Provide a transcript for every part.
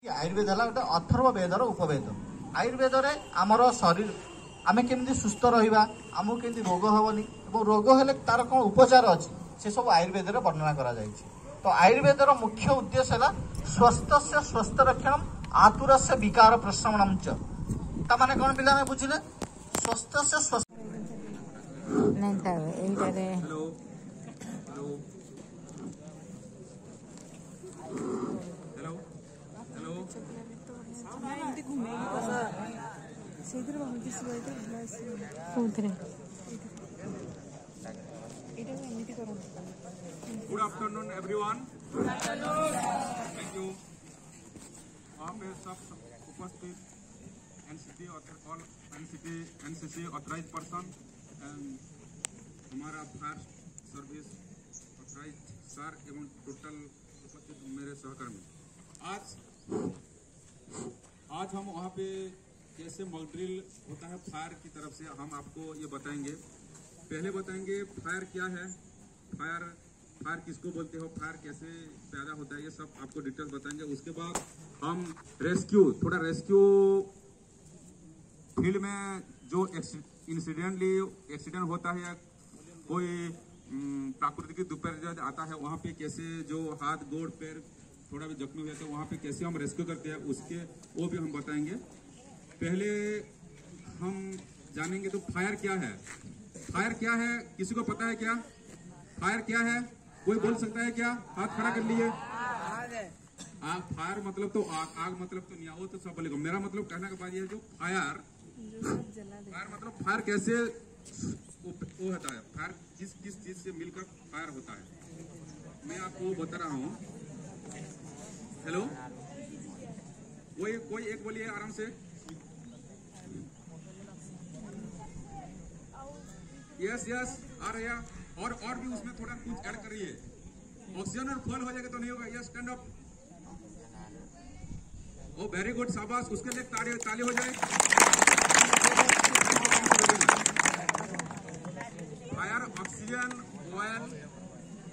आयुर्वेद है गोटे अथर्ववेदर उपवेद। आयुर्वेद आमर शरीर आम केमी सुस्थ रहा आमको केमी रोग हेनी और रोग हेले तार कौन उपचार अच्छी से सब आयुर्वेद वर्णना करा तो आयुर्वेदर मुख्य उद्देश्य है स्वस्थ से स्वस्थ रक्षण आतुर से विकार प्रशमनम ताने कौन पिला बुझे स्वस्थ से स्वस्थ good afternoon everyone. Thank you. वहाँ पे सब उपस्थित एनसीसी ऑथराइज पर्सन एंड हमारा फर्स्ट सर्विस ऑथराइज सर एवं टोटल उपस्थित मेरे सहकर्मी। आज हम वहाँ पे कैसे मॉक ड्रिल होता है फायर की तरफ से हम आपको ये बताएंगे। पहले बताएंगे फायर क्या है, फायर किसको बोलते हो, फायर कैसे पैदा होता है, ये सब आपको डिटेल्स बताएंगे। उसके बाद हम थोड़ा रेस्क्यू फील्ड में जो एक्सीडेंट होता है या कोई प्राकृतिक दुर्घटना आता है वहाँ पे कैसे जो हाथ गोड़ पैर थोड़ा भी जख्मी हो जाता है वहाँ पे कैसे हम रेस्क्यू करते हैं उसके वो भी हम बताएंगे। पहले हम जानेंगे तो फायर क्या है। फायर क्या है किसी को पता है क्या? फायर क्या है कोई बोल सकता है क्या? हाथ खड़ा कर लिए। आग फायर मतलब तो आग मतलब तो नहीं, वो तो सब बोलेगा। मेरा मतलब कहने का बात यह है जो फायर मतलब फायर कैसे वो होता है, फायर किस चीज से मिलकर फायर होता है मैं आपको बता रहा हूँ। हेलो कोई एक बोलिए आराम से। यस आ रहा है और भी उसमें थोड़ा कुछ ऐड करिए। ऑक्सीजन और फॉल हो जाएगा तो नहीं होगा। Yes stand up. Oh very good शाबाश। उसके लिए ताली हो जाए। Fire oxygen oil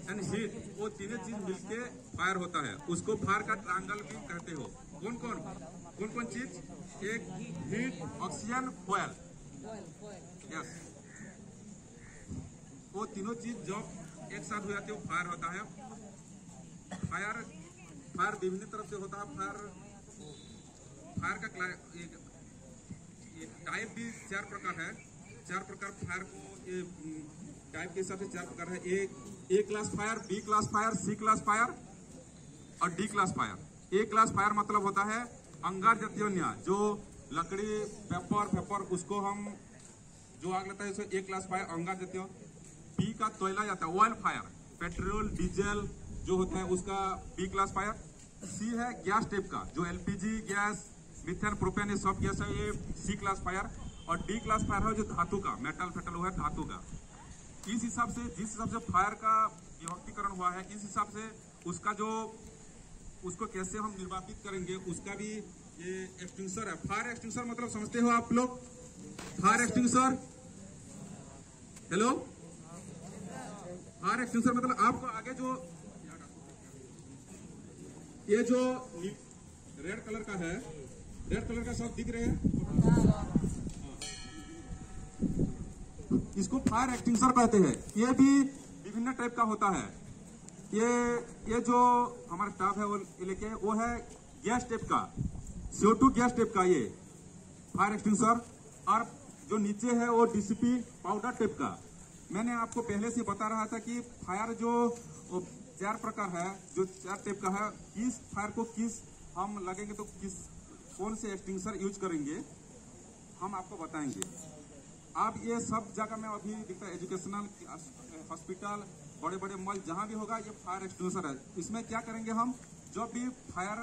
and heat वो तीनों चीज मिलके फायर होता है। उसको फायर का ट्रायंगल भी कहते हो। कौन कौन चीज? एक हीट ऑक्सीजन ऑयल। यस वो तीनों चीज जब एक साथ हो जाते हो फायर होता है। फायर विभिन्न तरफ से होता है। फायर का टाइप भी 4 प्रकार है। 4 प्रकार फायर को टाइप के हिसाब से 4 प्रकार है। A class fire, B class fire, C class fire और डी क्लास फायर। ए क्लास फायर मतलब होता है अंगार जतीय जो लकड़ी पेपर उसको हम जो आग लगता है उसे ए क्लास फायर अंगार जतीय। बी का तोयला जाता है ऑयल फायर, पेट्रोल डीजल जो होता है उसका बी क्लास फायर। सी है गैस टाइप का जो एलपीजी गैस मिथेन प्रोपेन ये सब गैस है, ये सी क्लास फायर। और डी क्लास फायर है जो धातु का मेटल फेटल हुआ है धातु का। इस हिसाब से जिस हिसाब से फायर का विभक्तिकरण हुआ है इस हिसाब से उसका जो उसको कैसे हम निर्वापित करेंगे उसका भी ये एक्सटिंग्विशर है। फायर एक्सटिंग्विशर मतलब समझते हो आप लोग? Fire extinguisher hello fire extinguisher मतलब आपको आगे जो ये जो रेड कलर का है, रेड कलर का सब दिख रहे हैं, इसको फायर एक्सटिंग्विशर कहते हैं। ये भी विभिन्न टाइप का होता है। ये जो हमारा स्टाफ है वो लेके वो है गैस टाइप का, CO2 गैस टाइप का ये फायर एक्सटिंग्विशर। और जो नीचे है वो डीसीपी पाउडर टाइप का। मैंने आपको पहले से बता रहा था कि फायर जो 4 प्रकार है जो 4 टाइप का है। किस फायर को किस हम लगेंगे तो कौन से एक्सटिंग्विशर यूज करेंगे हम आपको बताएंगे। आप ये सब जगह में अभी दिखता है एजुकेशनल हॉस्पिटल बड़े बड़े मॉल जहां भी होगा ये फायर एक्सटिंग्विशर है। इसमें क्या करेंगे हम जब भी फायर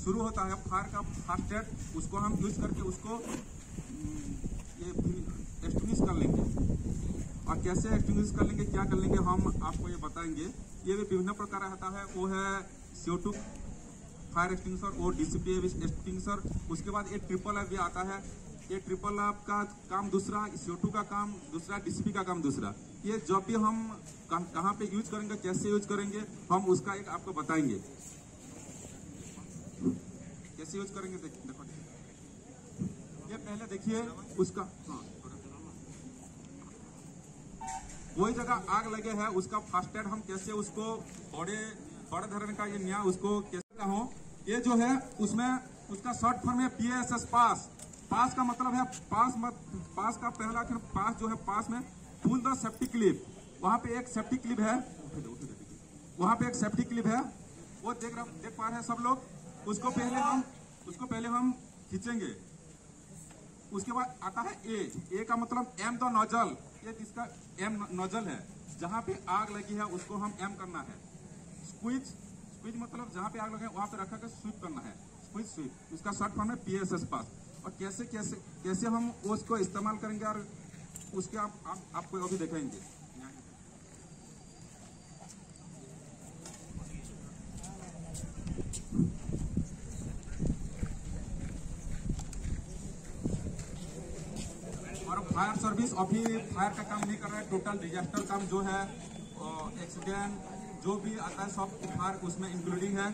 शुरू होता है फायर का फर्स्ट एड उसको हम यूज करके उसको ये एक्सटिंग्विश कर लेंगे। और कैसे एक्सटिंग्विश कर लेंगे क्या कर लेंगे हम आपको ये बताएंगे। ये भी विभिन्न प्रकार होता है। वो है CO2 फायर एक्सटिंग्विशर और डीसीपी एक्सटिंग्विशर। उसके बाद एक ट्रिपल एफ भी आता है। ये ट्रिपल एफ का काम दूसरा, CO2 का काम दूसरा, डीसीपी का काम दूसरा। ये जब भी हम कहाँ पे यूज करेंगे कैसे यूज करेंगे हम उसका एक आपको बताएंगे। कैसे यूज करेंगे देखो ये पहले देखिए उसका कोई जगह आग लगे है उसका फर्स्ट एड हम कैसे उसको बड़े धरण का ये नया उसको कैसे हो। ये जो है उसमें उसका शॉर्ट फॉर्म है PSS पास का मतलब है पास का पहला अक्षर पास जो है पास में पुल द सेफ्टी क्लिप। वहां पे एक सेफ्टी क्लिप है वो देख पा रहे हैं सब लोग। उसको पहले हम खींचेंगे। उसके बाद आता है ए का मतलब एम द नोजल। ये किसका एम नोजल है, जहां पे आग लगी है उसको हम एम करना है। स्क्वीज मतलब जहां पे आग लगे वहां पे रखा कर स्वीप करना है। स्वीप उसका शॉर्ट फॉर्म है PSS पास। और कैसे हम उसको इस्तेमाल करेंगे और उसके आपको अभी दिखाएंगे। और फायर सर्विस अभी फायर का काम नहीं कर रहा है, टोटल डिजास्टर काम जो है एक्सीडेंट जो भी आता है सब फायर उसमें इंक्लूडिंग है।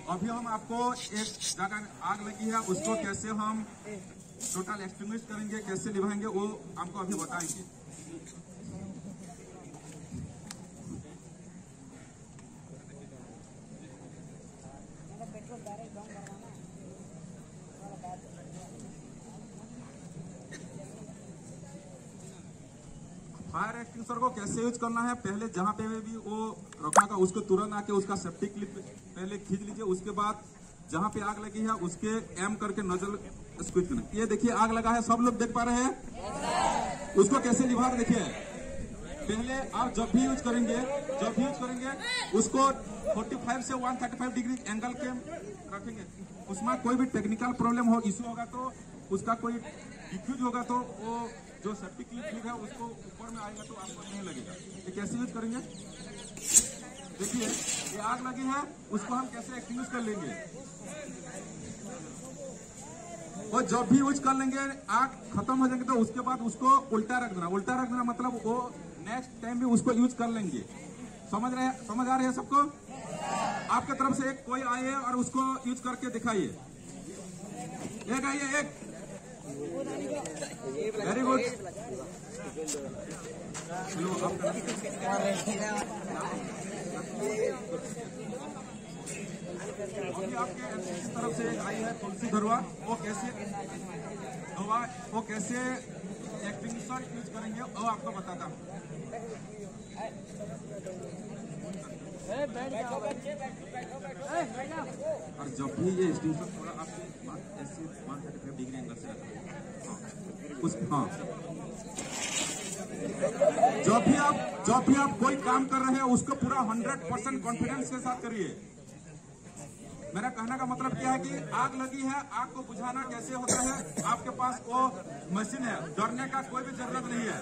अभी हम आपको एक जगह आग लगी है उसको कैसे हम टोटल एक्सटिंग्विश करेंगे, कैसे निभाएंगे वो हमको अभी बताएंगे। फायर एक्सटिंग्विशर को कैसे यूज करना है, पहले जहां पे भी वो रखा था उसको तुरंत आके उसका सेफ्टी क्लिप पहले खींच लीजिए। उसके बाद जहां पे आग लगी है उसके एम करके नोजल स्क्वीज करना। ये देखिए आग लगा है, सब लोग देख पा रहे हैं। उसको कैसे निभा रहे देखिए। पहले आप जब भी यूज करेंगे उसको 45 से 135 डिग्री एंगल के रखेंगे। उसमें कोई भी टेक्निकल प्रॉब्लम हो, इशू होगा तो उसका कोई डिफ्यूज होगा तो वो जो सेफ्टी क्लिप है उसको ऊपर में आएगा तो आपको नहीं लगेगा। ये कैसे यूज करेंगे देखिए। ये आग लगी है उसको हम कैसे एक्सटिंग्विश कर लेंगे। और जब भी यूज कर लेंगे आग खत्म हो जाएंगे तो उसके बाद उसको उल्टा रख देना मतलब वो नेक्स्ट टाइम भी उसको यूज कर लेंगे। समझ आ रहे हैं सबको। आपके तरफ से एक कोई आए और उसको यूज करके दिखाइए। एक आइए, एक वेरी गुड। अभी आपके तरफ से आई है तुलसी धरवा, वो कैसे एक्सटिंग्विशर यूज करेंगे वो आपको बताता हूँ। और जब भी ये एक्सटिंग्विशर थोड़ा आपके ऐसे 135 डिग्री एंगल से रखना जब भी आप कोई काम कर रहे हैं उसको पूरा 100% कॉन्फिडेंस के साथ करिए। मेरा कहने का मतलब क्या है कि आग लगी है, आग को बुझाना कैसे होता है, आपके पास वो मशीन है, डरने का कोई भी जरूरत नहीं है।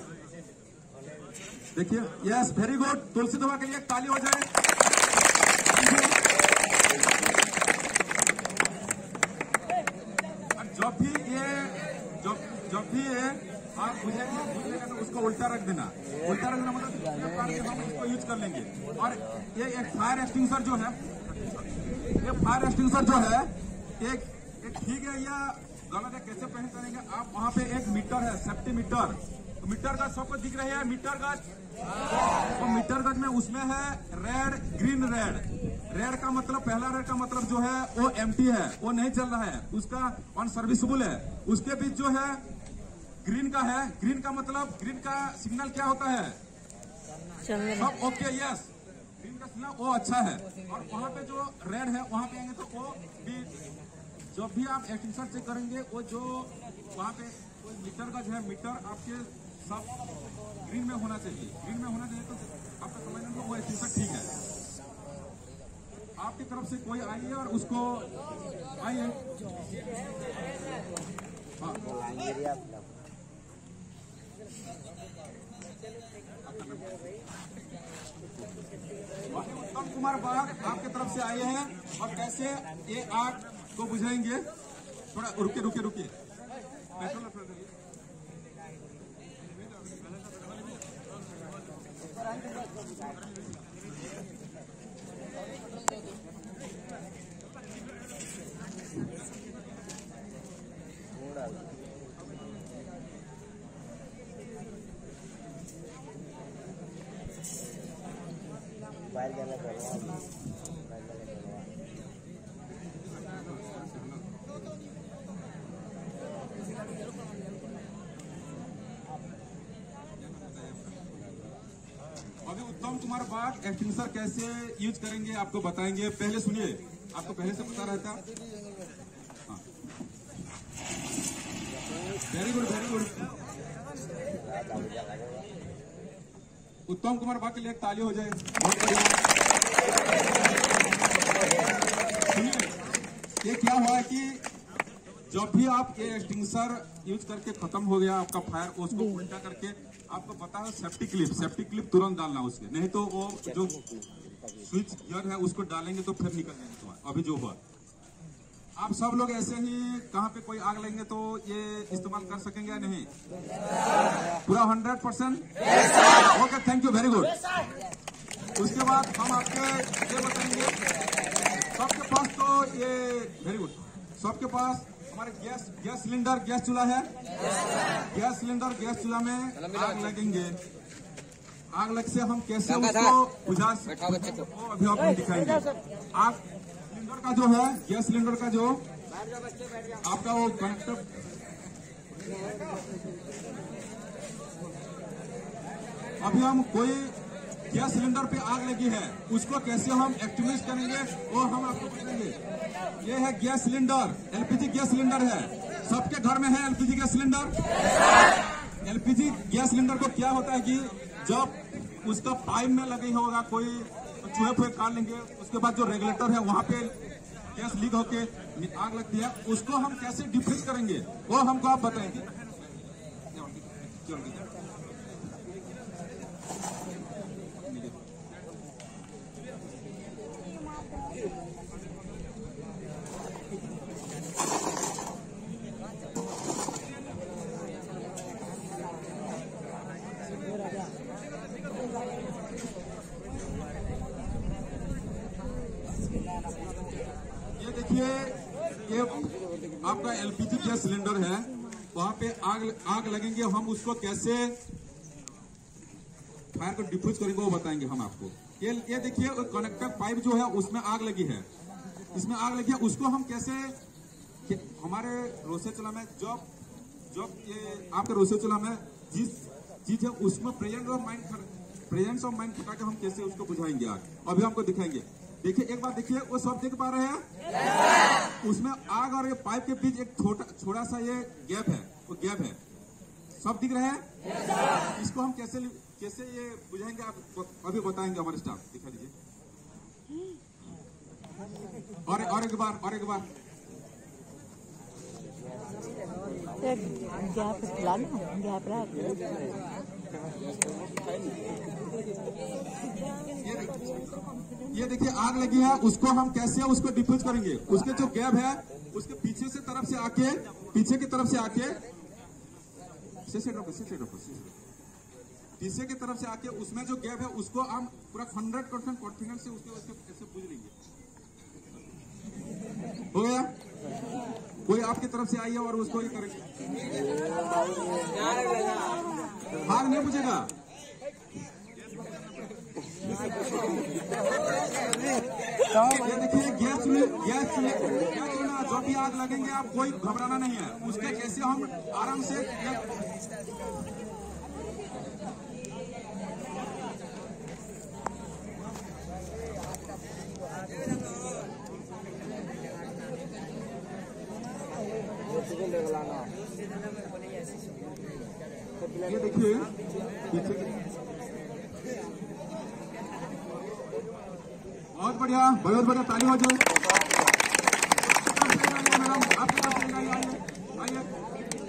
देखिए, यस वेरी गुड। तुलसी दवा के लिए ताली हो जाए। जब भी ये आग बुझेगा तो उसको उल्टा रख देना मतलब हम इसको यूज कर लेंगे। और ये एक फायर एक्सटिंग्विशर जो है एक ठीक है या गलत है कैसे पहचानेंगे आप। वहां पे एक मीटर है, सेफ्टी मीटर गज सबको दिख रही है। मीटर गज में उसमें है रेड ग्रीन। रेड का मतलब पहला रेड का मतलब जो है वो एम्प्टी है, वो नहीं चल रहा है, उसका अनसर्विसेबल है। उसके बीच जो है ग्रीन का है, ग्रीन का मतलब ग्रीन का सिग्नल क्या होता है सब ओके यस, ग्रीन का सिग्नल वो अच्छा है। और वहां पे जो रेड है वहां पे आएंगे तो वो भी जब भी आप एक्सटिंग्विशर चेक करेंगे वो जो वहां पे मीटर का जो है मीटर आपके सब ग्रीन में होना चाहिए। तो आपका समझ लेंगे वो एक्सटिंग्विशर ठीक है। आपकी तरफ से कोई आइए और उसको आइए। उत्तम कुमार बाग आपके तरफ से आए हैं और कैसे ये आग को बुझाएंगे। थोड़ा रुके पेट्रोल अभी उत्तम कुमार बाग एक्सटिंग्विशर कैसे यूज करेंगे आपको बताएंगे। पहले सुनिए, आपको पहले से पता रहता। हाँ, वेरी गुड वेरी गुड। उत्तम कुमार बाग के लिए एक ताली हो जाए, बहुत बढ़िया। सुनिए, ये क्या हुआ है कि जब भी आप ये एक्सटिंग्विशर यूज करके खत्म हो गया आपका फायर, उसको उल्टा करके आपको पता है सेफ्टी क्लिप तुरंत डालना उसके, नहीं तो वो जो स्विच गियर है उसको डालेंगे तो फिर निकल जाएंगे तुम्हारा। अभी जो हुआ, आप सब लोग ऐसे ही कहाँ पे कोई आग लेंगे तो ये इस्तेमाल कर सकेंगे या नहीं? पूरा 100%? Okay, thank you, very good. उसके बाद हम आपके ये बताएंगे, सबके पास तो ये वेरी गुड, सबके पास हमारे गैस सिलेंडर, गैस चूल्हा है। गैस सिलेंडर, गैस चूल्हा में आग लगेंगे। आग लग से हम कैसे उसको बुझा सकते हैं वो अभी आपको दिखाएंगे। आग सिलेंडर का जो है, गैस सिलेंडर का जो आपका वो कनेक्टर, अभी हम कोई गैस सिलेंडर पे आग लगी है उसको कैसे हम एक्टिवेट करेंगे वो हम आपको बताएंगे। ये है gas cylinder, LPG gas cylinder है। सबके घर में है LPG gas cylinder. LPG gas cylinder को क्या होता है कि जब उसका पाइप में लगी होगा कोई चूहे फूहे काट लेंगे, उसके बाद जो रेगुलेटर है वहां पे गैस लीक होके आग लगती है, उसको हम कैसे डिफ्यूज करेंगे वो हमको आप बताएंगे। ये देखिए, ये आपका एलपीजी गैस सिलेंडर है, वहां पे आग लगेंगे, हम उसको कैसे फायर को डिफ्यूज करेंगे वो बताएंगे हम आपको। ये देखिए, कनेक्टर पाइप जो है उसमें आग लगी है, इसमें आग लगी है, उसको हम कैसे हमारे रोसे चूल्हा में जब ये आपके रोसे चूल्हा में जिस चीज है उसमें प्रेजेंस ऑफ माइंड खटा के हम कैसे उसको बुझाएंगे आग, अभी हमको दिखाएंगे। देखिए, एक बार देखिए, वो सब देख पा रहे हैं? उसमें आग और ये पाइप के बीच एक छोटा सा ये गैप है, वो गैप है, सब दिख रहे हैं? इसको हम कैसे ये बुझाएंगे आप अभी बताएंगे हमारे स्टाफ, दिखा दीजिए। और एक बार ये देखिए, आग लगी है, उसको हम कैसे उसको डिफ्यूज करेंगे। उसके जो गैप है उसके पीछे की तरफ से आके पीछे की तरफ से आके उसमें जो गैप है उसको हम पूरा 100% कॉन्फिडेंस से उसके कैसे बुझ लेंगे। हो गया? कोई आपकी तरफ से आई है और उसको ये करेंगे, आग नहीं बुझेगा। ये देखिए, गैस चूल्हा जो भी आग लगेंगे आप कोई घबराना नहीं है, उसके कैसे हम आराम से ये देखिए बहुत बढ़िया ताली हो जाए। मैडम आपके पास आइए,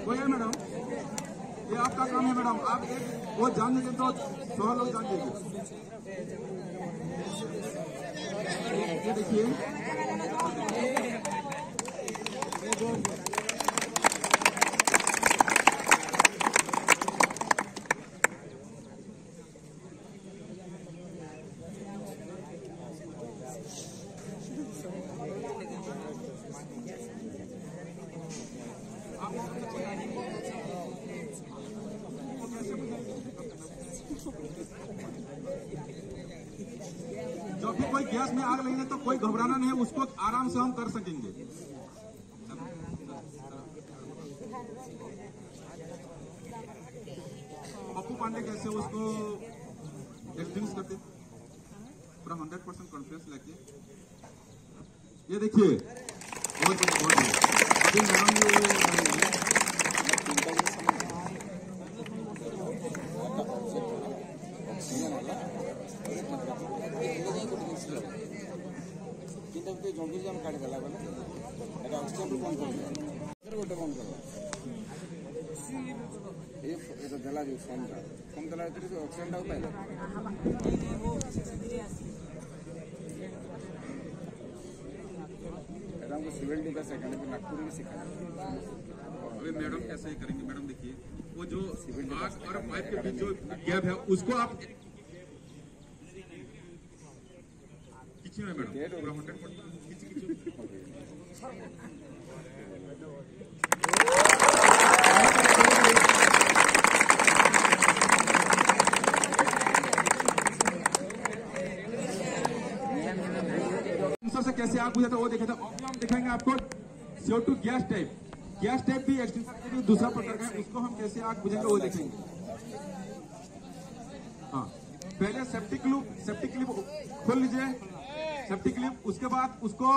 बोलिए मैडम, ये आपका काम है मैडम, आप एक वो जान लीजिए तो 100 लोग जान लीजिए। ये देखिए, जब भी इसमें आग लगेगी तो कोई घबराना नहीं है, उसको आराम से हम कर सकेंगे। पप्पू पांडे कैसे उसको एक्सटिंग्विश करते, पूरा 100% कॉन्फिडेंस लेके। ये देखिए बहुत अभी मैडम ଜଙ୍ଗଲ କାଢିଦେଲା ବେଲେ ଏଟା ଅକ୍ସିଜେନ୍ ବନ୍ଦ କରିଦେଲା ଗୋଟେ ବନ୍ଦ କଲା ଏଟା ଦେଲା ଯୋଉ ଫୋନଟା ଫୋନ ଦେଲା ଭିତରେ ଅକ୍ସିଜେନଟା ପାଇଲା। एटा हमको सिविल डिफेंस एकेडमी नागपुर में सिखाया। अभी मैडम कैसे करेंगे? मैडम देखिए वो जो आग और पाइप के बीच जो गैप है उसको आप खींचिए मैडम, पूरा 100% से कैसे आग बुझाता वो देखा था। अभी हम दिखाएंगे आपको CO2 गैस टाइप भी एक्सटेंशन के लिए दूसरा प्रकार का है, उसको हम कैसे आग बुझाएंगे वो देखेंगे। हाँ, पहले सेप्टिक क्लिप खोल लीजिए, सेप्टिक क्लिप, उसके बाद उसको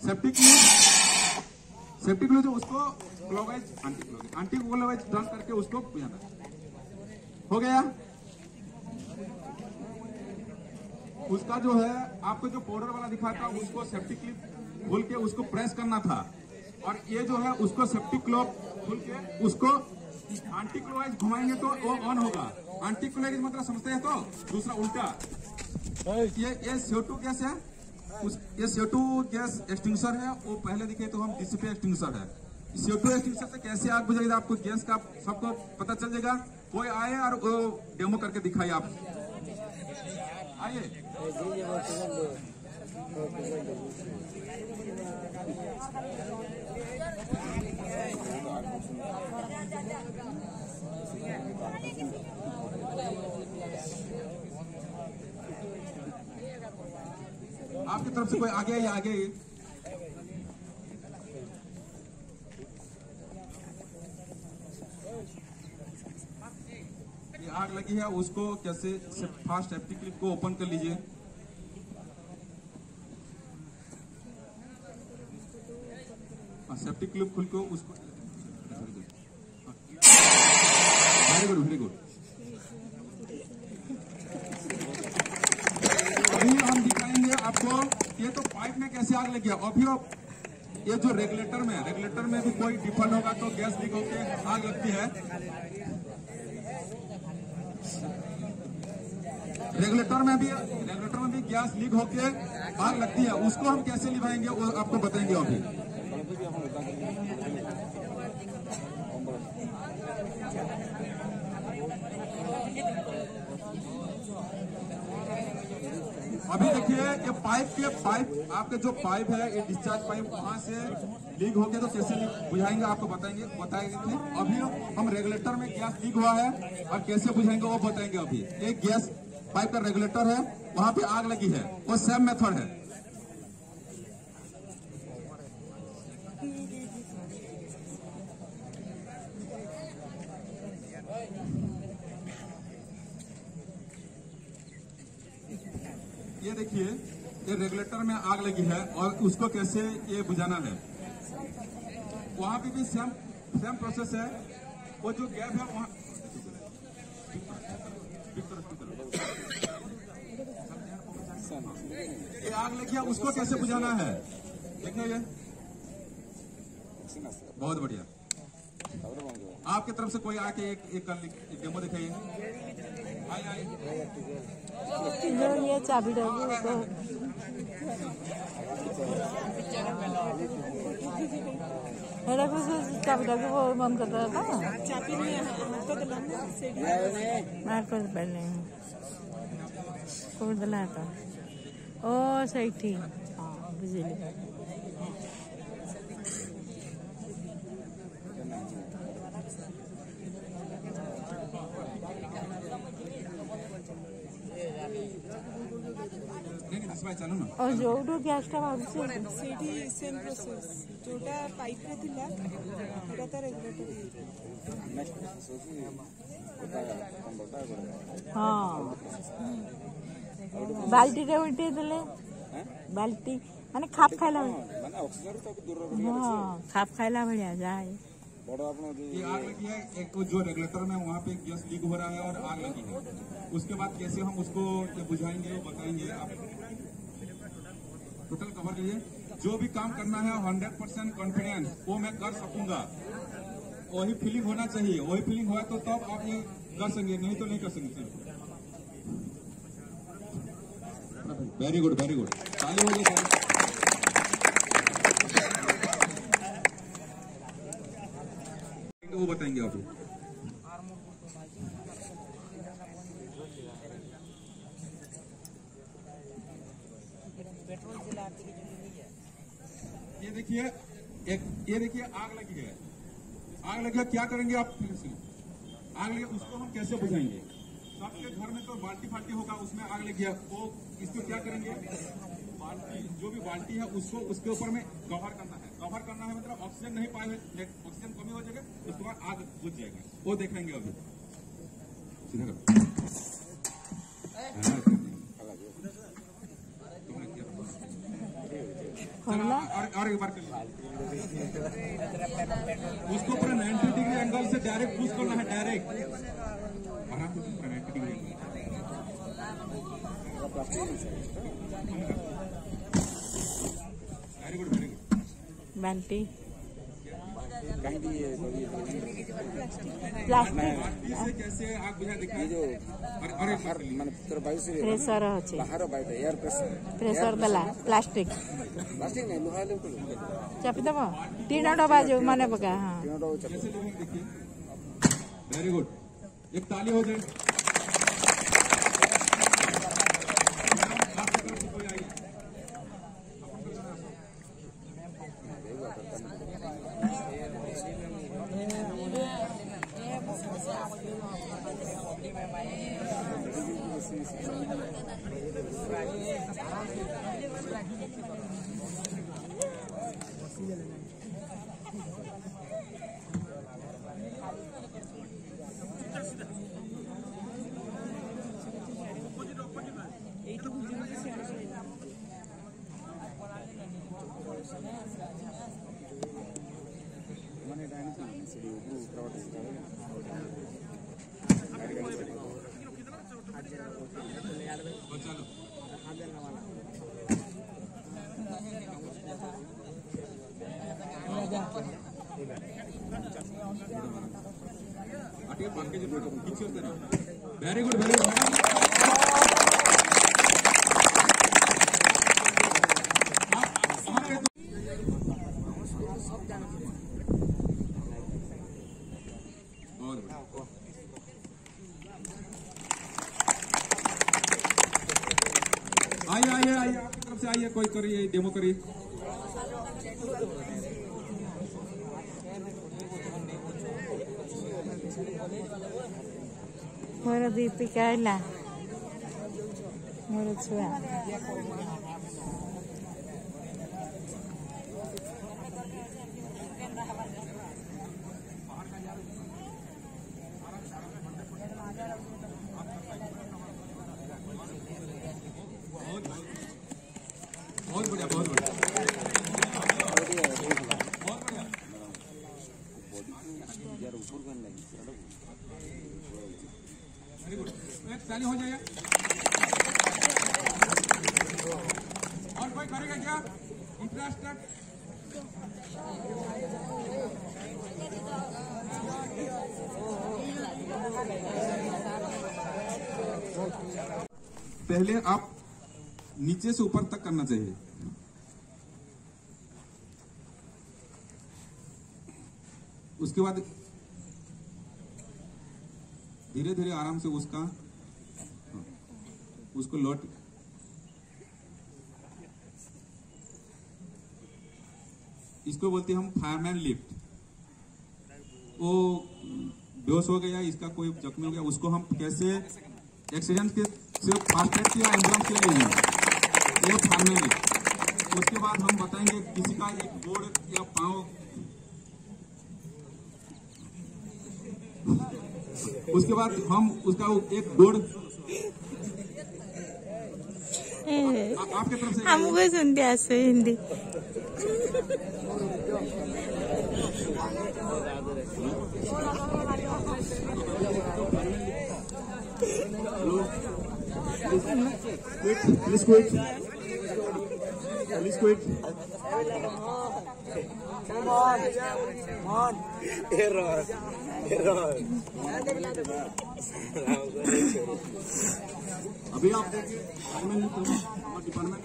सेप्टिक क्लिप जो उसको क्लॉकवाइज एंटी क्लॉकवाइज टर्न करके उसको बुझाना। हो गया। उसका जो है आपको जो पाउडर वाला दिखा था उसको सेफ्टी क्लिप खोल के उसको प्रेस करना था, और ये जो है उसको सेफ्टी क्लॉक खोल के उसको एंटी क्लॉकवाइज घुमाएंगे तो वो ऑन होगा। एंटी क्लॉकवाइज मतलब समझते हैं तो दूसरा उल्टा। ये CO2 गैस है, ये CO2 गैस एक्सटिंग्विशर है, वो पहले दिखे तो हम DCP एक्सटिंग्विशर है। CO2 एक्सटिंग्विशर से कैसे आग बुझेगी आपको गैस का सबको पता चल जाएगा। कोई आए और वो डेमो करके दिखाइए आप, आइए। आपकी तरफ से कोई आगे आइए, आगे आइए। आग लगी है उसको कैसे फास्ट सेफ्टी क्लिप को ओपन कर लीजिए। सेफ्टी क्लिप खुल को उसको वेरी गुड। अभी हम दिखाएंगे आपको ये तो पाइप में कैसे आग लगी है। अभी ये जो रेगुलेटर में भी कोई डिफॉल्ट होगा तो गैस लीक होकर आग लगती है। रेगुलेटर में भी गैस लीक होके आग लगती है, उसको हम कैसे निभाएंगे वो आपको बताएंगे। अभी देखिए ये पाइप आपके जो पाइप है ये डिस्चार्ज पाइप वहां से लीक हो गया तो कैसे बुझाएंगे आपको बताएंगे। अभी हम रेगुलेटर में गैस लीक हुआ है और कैसे बुझाएंगे वो बताएंगे। अभी एक गैस पाइप का रेगुलेटर है, वहां पे आग लगी है, वो सेम मेथड है। ये देखिए ये रेगुलेटर में आग लगी है और उसको कैसे ये बुझाना है। वहां पे भी सेम प्रोसेस है। वो जो गैप है वहां ये आग लगी है उसको कैसे बुझाना है देखिए। बहुत बढ़िया। आपकी तरफ से कोई आके एक डेमो दिखाइए। आइए ये चाबी डालिए चाबी डाल के वो बंद कर रहा था। चाबी नहीं पहले खोल दिला था। ओ सही थी। हाँ बुझली। भाई चलो ना और जोडू गैसटा बाबू ସେଇଠି ସେମ୍ ପ୍ରୋସେସ୍ ଯୋଉଟା ପାଇପ୍ରେ ଥିଲା ସେଇଟା ତ ରେଗୁଲେଟର ନେକ୍ସଟ ପ୍ରୋସେସ୍ ହେଉଛି ଗୋଟା କଣ୍ଡଟା ହଁ ବାଲ୍ଟିରେ ଉଲ୍ଟେଇ ଦେଲେ ବାଲ୍ଟି ମାନେ ଖାପ ଖାଇଲା ମାନେ ଅକ୍ସିଜେନ ତାକୁ ଦୂର ହଁ ଖାପ ଖାଇଲା ଭଳିଆ ଯାଏ ବଡ଼ ଆପଣ ये आग लगी है एक तो जो रेगुलेटर में वहाँ पे गैस लीक हो रहा है और आग लगी है उसके बाद कैसे हम उसको बुझाएंगे वो बताएंगे आप टोटल कवर कीजिए जो भी काम करना है 100% कॉन्फिडेंस वो मैं कर सकूंगा वही फीलिंग होना चाहिए वही फीलिंग हुआ तो तब आप ये कर सकेंगे नहीं तो नहीं कर सकेंगे वेरी गुड ताली हो जाए वो बताएंगे आप ये देखिए आग लगी है क्या करेंगे आप आग लगी उसको हम कैसे बुझाएंगे सबके घर में तो बाल्टी फाल्टी होगा उसमें आग लगी है वो इसको क्या करेंगे बाल्टी जो भी बाल्टी है उसको उसके ऊपर में कवर करना है मतलब ऑक्सीजन नहीं पाए ऑक्सीजन कमी हो जाएगा उसके बाद आग बुझ जाएगा वो देखेंगे अभी सीधा और एक बार कर उसको पूरा 90 डिग्री एंगल से डायरेक्ट पुश करना है डायरेक्ट आराम से 90 डिग्री वेरी गुड बाल्टी कहीं भी ये प्लास्टिक से कैसे आग बुझा दिखाई जो बाहर ମାନେ ଭିତର ବାୟୁ ସେ ପ୍ରେସର ଅଛି ବାହାର ବାୟୁଟା ଏୟାର ପ୍ରେସର ଦେଲା ପ୍ଲାଷ୍ଟିକ ପ୍ଲାଷ୍ଟିକ ନାହିଁ ଲୁହା ହେଲେ ଚାପିଦବ ଟିଣ ଡବା ଯୋଉ ମାନେ ପକା ହଁ कैसे लोग देखिए वेरी गुड एक ताली हो जाए वेरी गुड आइए आपकी तरफ से आइए कोई करिए डेमो करिए ମୋର ଦୀପିକା ହେଲା ମୋର ଛୁଆ बहुत बढ़िया बहुत बढ़िया वेरी गुड ताली हो जाएगा और कोई करेगा क्या इंटरेस्टेड पहले आप नीचे से ऊपर तक करना चाहिए उसके बाद धीरे धीरे आराम से उसको लौट इसको बोलते हैं हम फायरमैन लिफ्ट वो बेहोश हो गया इसका कोई जख्मी हो गया उसको हम कैसे एक्सीडेंट के सिर्फ फास्ट एड या एम्बुलेंस के लिए फार्मेली। उसके बाद हम बताएंगे किसी का एक गोड़ या पांव, उसके बाद हम उसका एक गोड़ आपके तरफ से हमको सुनते आसे Hindi. Please quit. Please quit. अभी आप देखिए डिपार्टमेंट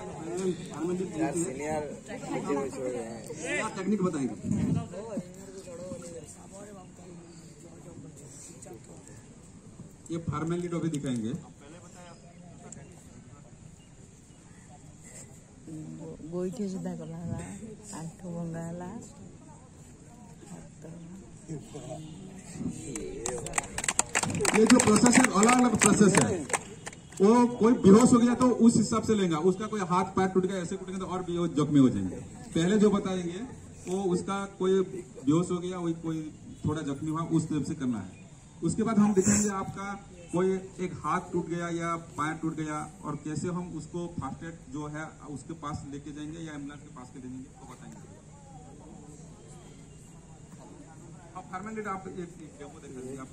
टेक्निक बताएंगे। ये फार्मल लीड अभी दिखाएंगे। गोईठी सुधा कला आंठू भंगा है। ये जो प्रोसेस है अलग अलग प्रोसेस है। वो कोई बेहोश हो गया तो उस हिसाब से लेगा, उसका कोई हाथ पैर टूट गया ऐसे टूटेंगे तो और भी जख्मी हो जाएंगे। पहले जो बताएंगे वो उसका कोई बेहोश हो गया, कोई थोड़ा जख्मी हुआ, उस टाइप से करना है। उसके बाद हम दिखाएंगे आपका कोई एक हाथ टूट गया या पैर टूट गया और कैसे हम उसको फर्स्ट एड जो है उसके पास लेके जाएंगे या एम्बुलेंस के पास के ले जाएंगे वो बताएंगे। अब फार्मल लीड आप एक डेमो दिखा दीजिए आप।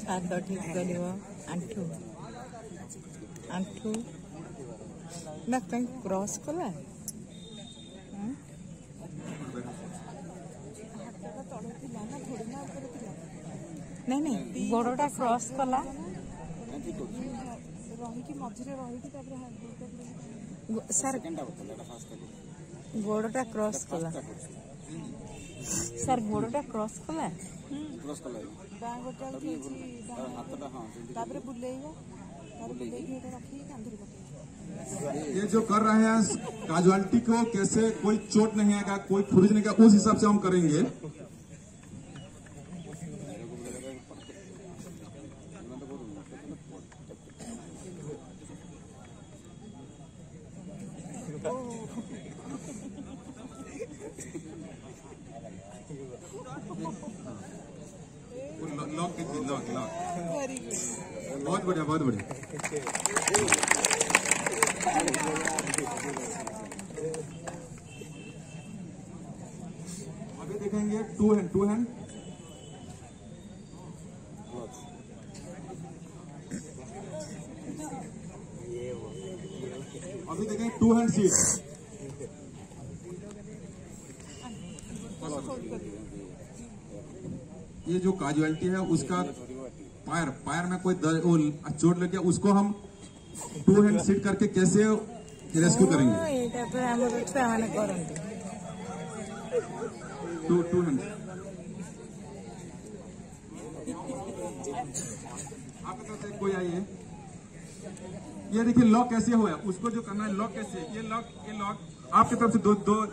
हाथ ठीक कर आंठू आंठू ना कहीं क्रॉस कला नहीं नहीं गोड़टा क्रॉस कला सर गोड़टा क्रॉस कला सर गोड़टा क्रॉस कला ये जो कर रहे हैं कैजुअलिटी को कैसे कोई चोट नहीं आएगा, कोई खुरिज नहीं आएगा, उस हिसाब से हम करेंगे। लॉक कीजिए, लॉक लॉक। बहुत बढ़िया बहुत बढ़िया। अभी देखेंगे टू हैंड अभी देखेंगे टू हैंड सीट। ये जो कैजुअलिटी है उसका पैर में कोई चोट लग गया, उसको हम टू हैंड सीट करके कैसे रेस्क्यू करेंगे। टू हैंड आपके तरफ से कोई आइए। ये देखिए लॉक कैसे हुआ, उसको जो करना है लॉक कैसे, ये लॉक आपके तरफ से दो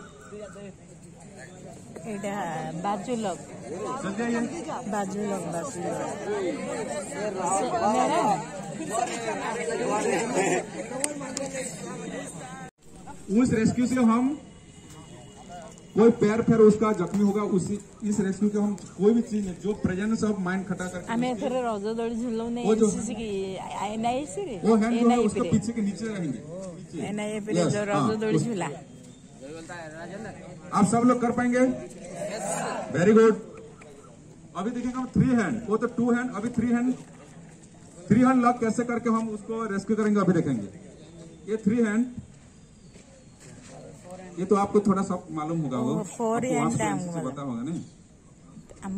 बाजू लॉक जल्दी आइए। बाजू लॉक उस रेस्क्यू से हम कोई पैर फिर उसका जख्मी होगा, उसी इस रेस्क्यू के हम कोई भी चीज जो प्रेजेंस ऑफ माइंड खटा करके हमें फिर रोजो दौड़ झूलों ने वो जो नहीं सिरे वो हैंड जो है उसके पीछे के नीचे रहेंगे। नहीं फिर जो रोजो दौड़ झूला आप सब लोग कर पाएंगे। Very good. अभी देखेंगे हम थ्री हैंड, वो तो टू हैंड, अभी थ्री हैंड लॉक कैसे करके हम उसको रेस्क्यू करेंगे अभी देखेंगे। ये थ्री हैंड, ये तो आपको थोड़ा सा मालूम होगा, वो फोर हैंड पता होगा नहीं।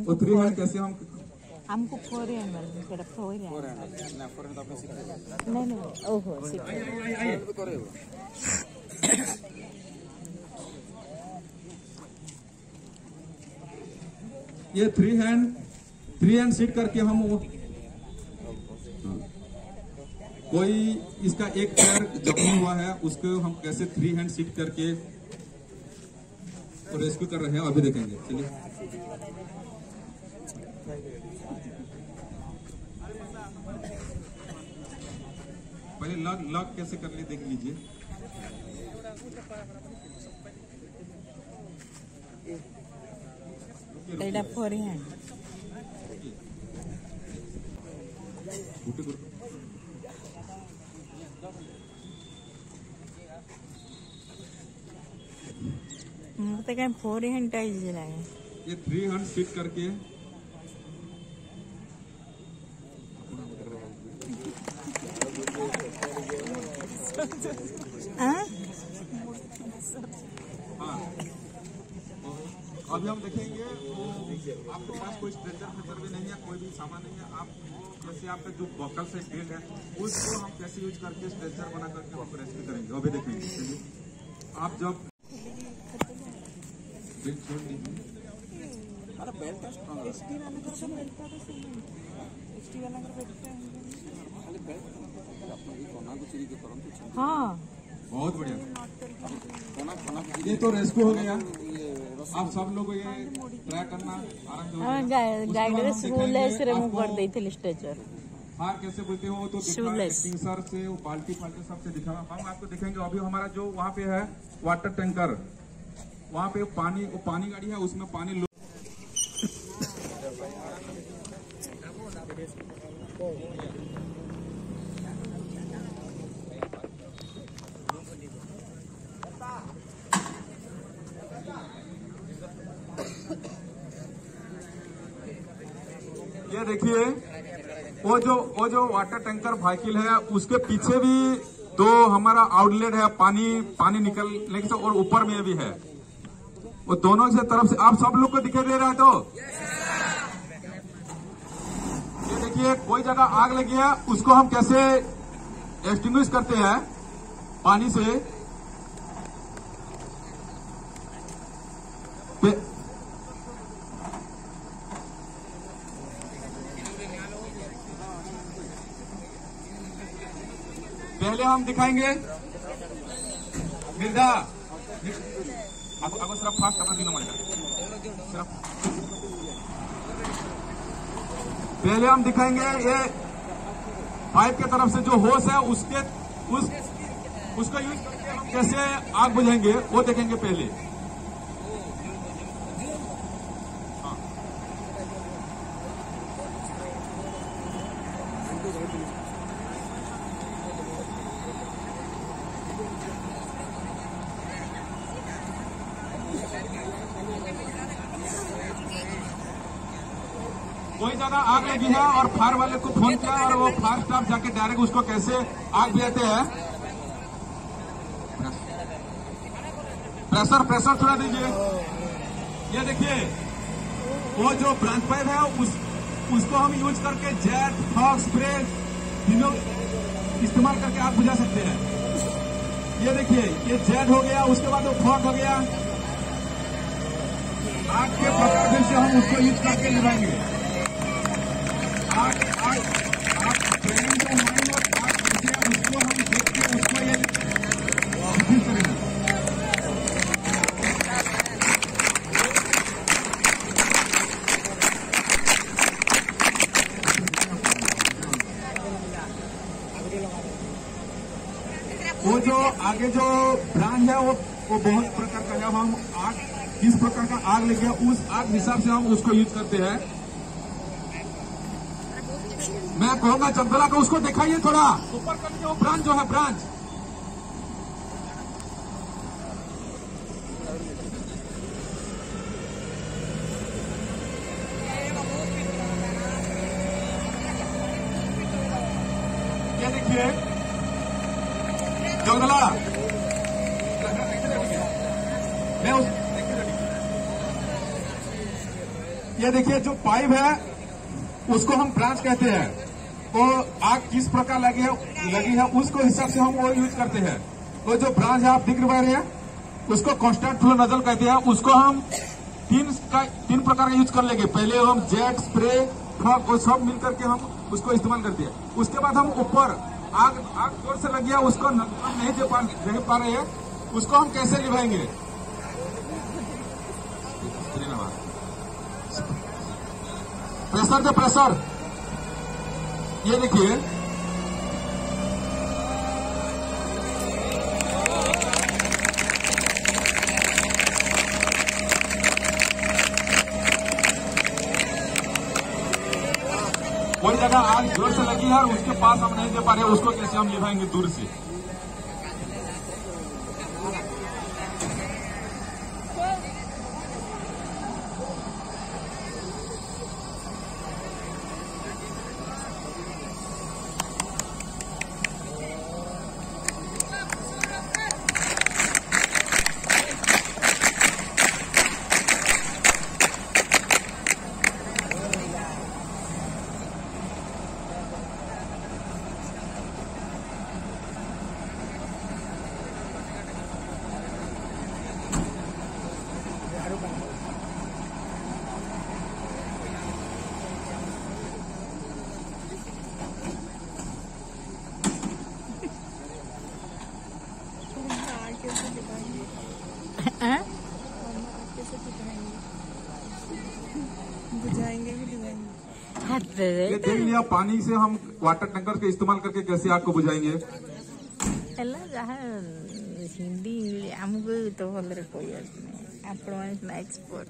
वो थ्री हैंड कैसे हमको फोर हैंड नहीं ओहो ये थ्री हैंड सीट करके हम वो कोई इसका एक पैर जख्मी हुआ है उसको हम कैसे थ्री हैंड सीट करके रेस्क्यू कर रहे हैं अभी देखेंगे। चलिए पहले लॉक कैसे कर ले देख लीजिए। एटा फोर हैंड मुझे कहीं फोर हैंड टाइज लगे। ये 3 हैंड फिट करके हाँ? अभी हम देखेंगे वो आपके पास कोई स्ट्रेचर फेचर भी नहीं है, कोई भी सामान नहीं है। आप जैसे आपका जो बॉकल से बेल्ट है उसको हम कैसे यूज करके स्ट्रेचर बना करके हम रेस्क्यू करेंगे, अभी देखेंगे। चलिए आप जब बेल्ट छोड़ दीजिए। अरे बेल्ट एसटी वाला का बेल्ट था तो एसटी वाला का बेल्ट था खाली बेल्ट आपने ये कोना को चोरी के करम कुछ हाँ बहुत बढ़िया। कोना कोना को ये तो रेस्क्यू हो गया। आप सब लोग ये ट्राई करना आराम से। गाइडरेस शूलेस रिमूव कर दी थी स्ट्रेचर। हार कैसे बोलते हो तो एक्सटिंग्विशर से वो बाल्टी फाल्टी सबसे दिखा। हम आपको दिखाएंगे। अभी हमारा जो वहाँ पे है वाटर टैंकर, वहाँ पे पानी गाड़ी है, उसमें पानी ये देखिए वो जो वाटर टैंकर व्हीकल है उसके पीछे भी दो हमारा आउटलेट है, पानी निकलने से, और ऊपर में भी है। वो दोनों से तरफ से आप सब लोग को दिखाई दे रहा है। तो ये देखिए कोई जगह आग लगी है, उसको हम कैसे एक्सटिंग्विश करते हैं पानी से। पहले हम दिखाएंगे निर्धा सिर्फ फास्ट करना दिन सिर्फ। पहले हम दिखाएंगे ये पाइप के तरफ से जो होस है उसको यूज करके हम कैसे आग बुझाएंगे वो देखेंगे पहले। कोई जगह आग लगी है और फायर वाले को फोन किया और वो फायर स्टाफ जाके डायरेक्ट उसको कैसे आग बुझाते हैं। प्रेशर थोड़ा दीजिए। ये देखिए वो जो ब्रांच पाइप है उसको हम यूज करके जेट फॉग स्प्रे तीनों इस्तेमाल करके आग बुझा सकते हैं। ये देखिए ये जेट हो गया, उसके बाद वो फॉग हो गया। आग के प्रकार से हम उसको यूज करके निभाएंगे। उसको हम देख के उसको ये करेंगे। वो जो आगे जो ब्रांच है वो बहुत प्रकार का जब हम आग किस प्रकार का आग लग गया उस आग हिसाब से हम उसको यूज करते हैं। मैं कहूंगा चंदला को उसको दिखाइए थोड़ा ऊपर करके वो ब्रांच जो है ब्रांच। ये देखिए चंदला ये देखिए जो पाइप है उसको हम ब्रांच कहते हैं। तो आग किस प्रकार लगी है उसको हिसाब से हम वो यूज करते हैं। तो जो ब्रांच है आप दिख रहे हैं उसको कांस्टेंट फ्लो नजल कहते हैं। उसको हम तीन प्रकार का यूज कर लेंगे। पहले हम जेट स्प्रे फॉग वो सब मिल करके हम उसको इस्तेमाल करते हैं। उसके बाद हम ऊपर आग जोर से लगी है उसको नहीं दे पा रहे हैं, उसको हम कैसे निभाएंगे। प्रेशर दे प्रेशर। ये देखिए कोई जगह आग जोर से लगी है और उसके पास हम नहीं दे पा रहे, उसको कैसे हम लिभाएंगे दूर से। बुझाएंगे भी बुझाएंगे। ये देख लिया पानी से हम वाटर टैंकर का इस्तेमाल करके कैसे आग को बुझाएंगे। हिंदी आमको तो भलरे कोई एक्सपर्ट।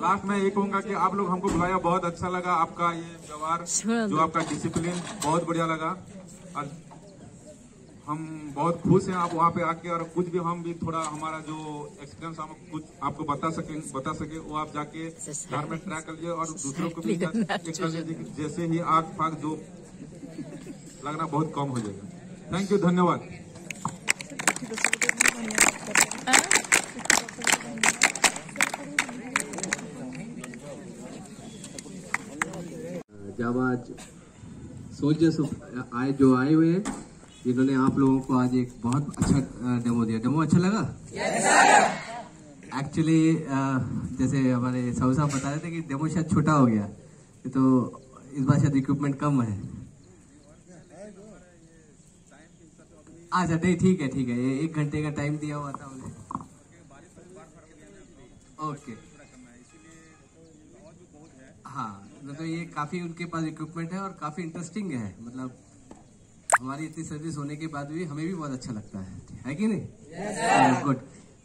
लास्ट में ये कहूंगा कि आप लोग हमको बुलाया, बहुत अच्छा लगा आपका ये व्यवहार, जो आपका डिसिप्लिन बहुत बढ़िया लगा और हम बहुत खुश हैं आप वहाँ पे आके। और कुछ भी हम भी थोड़ा हमारा जो एक्सपीरियंस हम कुछ आपको बता सके वो आप जाके घर में ट्राई कर लीजिए और दूसरों को भी कर लीजिए, जैसे ही आग फाग जो लगना बहुत कम हो जाएगा। थैंक यू, धन्यवाद। जाबाज सोल्जर्स जो आए हुए हैं, जिन्होंने आप लोगों को आज एक बहुत अच्छा डेमो दिया। डेमो अच्छा लगा? एक्चुअली जैसे हमारे साहू साहब बता रहे थे कि डेमो शायद छोटा हो गया, तो इस बार शायद इक्विपमेंट कम है। अच्छा नहीं, ठीक है ठीक है, 1 घंटे का टाइम दिया हुआ था उन्हें। ओके हाँ, तो ये काफी उनके पास इक्विपमेंट है और काफी इंटरेस्टिंग है। मतलब हमारी इतनी सर्विस होने के बाद भी हमें भी बहुत अच्छा लगता है कि नहीं? गुड।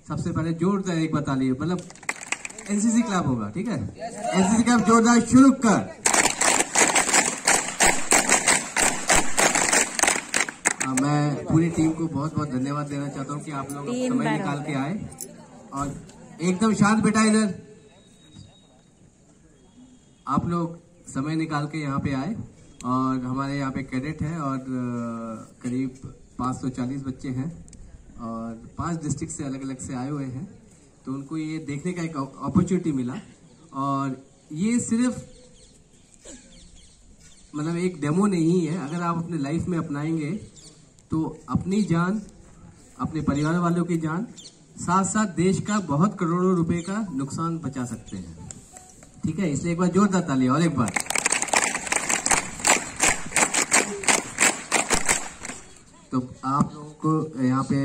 सबसे पहले जोरदार एक बता लिए, मतलब एनसीसी क्लब होगा, ठीक है? एनसीसी क्लब जोरदार शुरू कर। मैं पूरी टीम को बहुत बहुत धन्यवाद देना चाहता हूँ कि आप लोग समय निकाल के आए और एकदम शांत बेटा इधर, आप लोग समय निकाल के यहाँ पे आए और हमारे यहाँ पे कैडेट है और करीब 540 बच्चे हैं और 5 डिस्ट्रिक्ट से अलग अलग से आए हुए हैं, तो उनको ये देखने का एक अपॉर्चुनिटी मिला। और ये सिर्फ मतलब एक डेमो नहीं है, अगर आप अपने लाइफ में अपनाएंगे तो अपनी जान, अपने परिवार वालों की जान, साथ साथ देश का बहुत करोड़ों रुपए का नुकसान बचा सकते हैं, ठीक है? इसलिए एक बार जोरदार ताली और एक बार। तो आप लोगों को यहाँ पे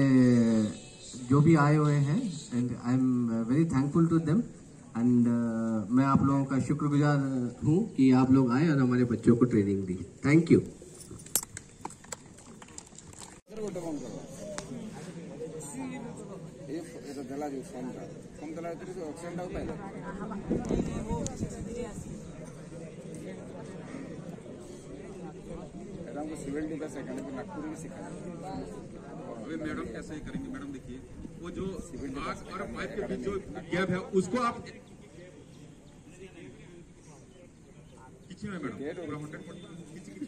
जो भी आए हुए हैं, and I am very thankful to them, and मैं आप लोगों का शुक्रगुजार हूँ कि आप लोग आए और हमारे बच्चों को ट्रेनिंग दी। Thank you. Civil defence academy Nagpur में सिखा। अभी मैडम कैसे ही करेंगे? मैडम देखिए वो जो आग और पाइप के बीच जो गैप है उसको आप खींचिए मैडम, पूरा 100% खींचिए।